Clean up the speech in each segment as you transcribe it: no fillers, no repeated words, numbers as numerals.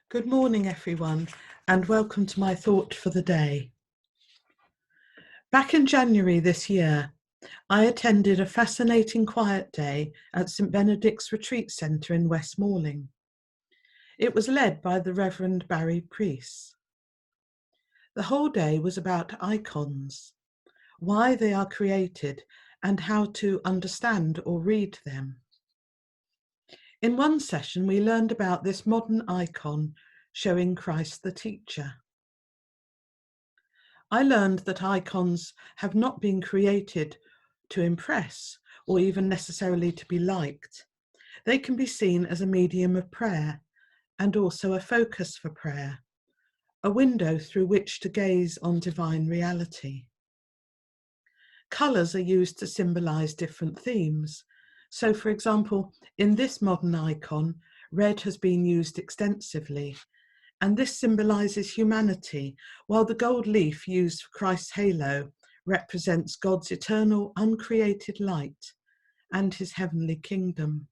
Good morning, everyone, and welcome to my thought for the day. Back in January this year, I attended a fascinating quiet day at St Benedict's Retreat Centre in West Malling. It was led by the Reverend Barry Preece. The whole day was about icons, why they are created, and how to understand or read them. In one session, we learned about this modern icon showing Christ the teacher. I learned that icons have not been created to impress or even necessarily to be liked. They can be seen as a medium of prayer and also a focus for prayer, a window through which to gaze on divine reality. Colours are used to symbolise different themes. So, for example, in this modern icon, red has been used extensively, and this symbolises humanity, while the gold leaf used for Christ's halo represents God's eternal, uncreated light and his heavenly kingdom.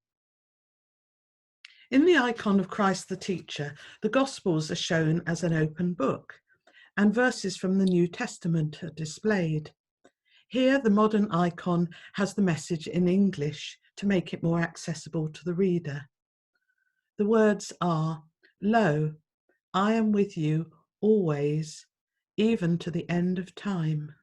In the icon of Christ the teacher, the Gospels are shown as an open book, and verses from the New Testament are displayed. Here, the modern icon has the message in English to make it more accessible to the reader. The words are, "Lo, I am with you always, even to the end of time."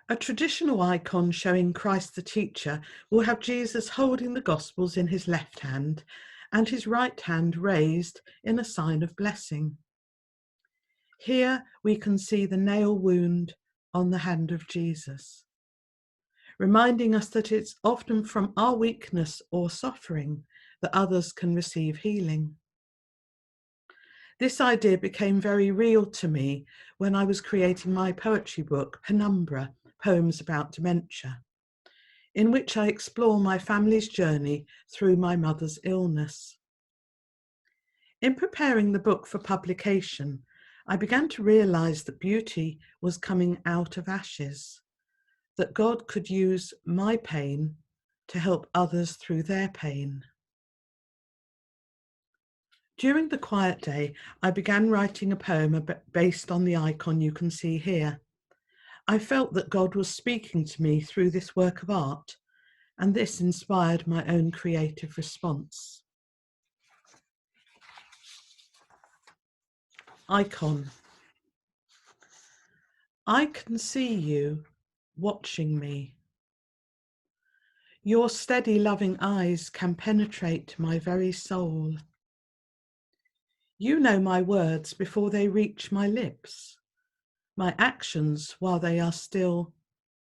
A traditional icon showing Christ the teacher will have Jesus holding the Gospels in his left hand and his right hand raised in a sign of blessing. Here we can see the nail wound on the hand of Jesus, reminding us that it's often from our weakness or suffering that others can receive healing. This idea became very real to me when I was creating my poetry book, Penumbra, Poems About Dementia, in which I explore my family's journey through my mother's illness. In preparing the book for publication, I began to realise that beauty was coming out of ashes, that God could use my pain to help others through their pain. During the quiet day, I began writing a poem based on the icon you can see here. I felt that God was speaking to me through this work of art, and this inspired my own creative response. Icon. I can see you watching me. Your steady, loving eyes can penetrate my very soul. You know my words before they reach my lips, my actions while they are still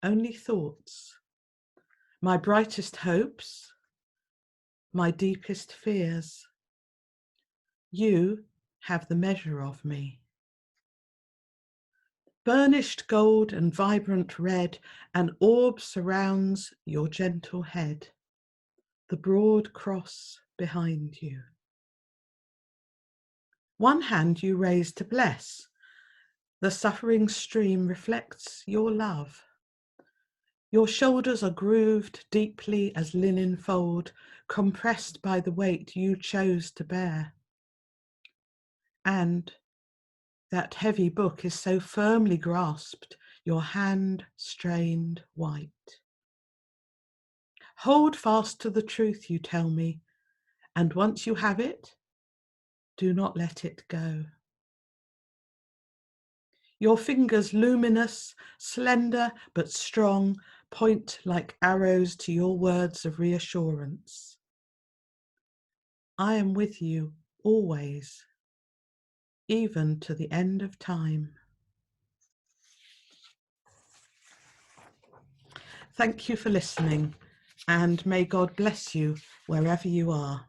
only thoughts, my brightest hopes, my deepest fears. You have the measure of me. Burnished gold and vibrant red, an orb surrounds your gentle head, the broad cross behind you. One hand you raise to bless, the suffering stream reflects your love. Your shoulders are grooved deeply as linen fold, compressed by the weight you chose to bear. And that heavy book is so firmly grasped, your hand strained white. Hold fast to the truth you tell me, and once you have it, do not let it go. Your fingers, luminous, slender but strong, point like arrows to your words of reassurance. I am with you always, even to the end of time. Thank you for listening, and may God bless you wherever you are.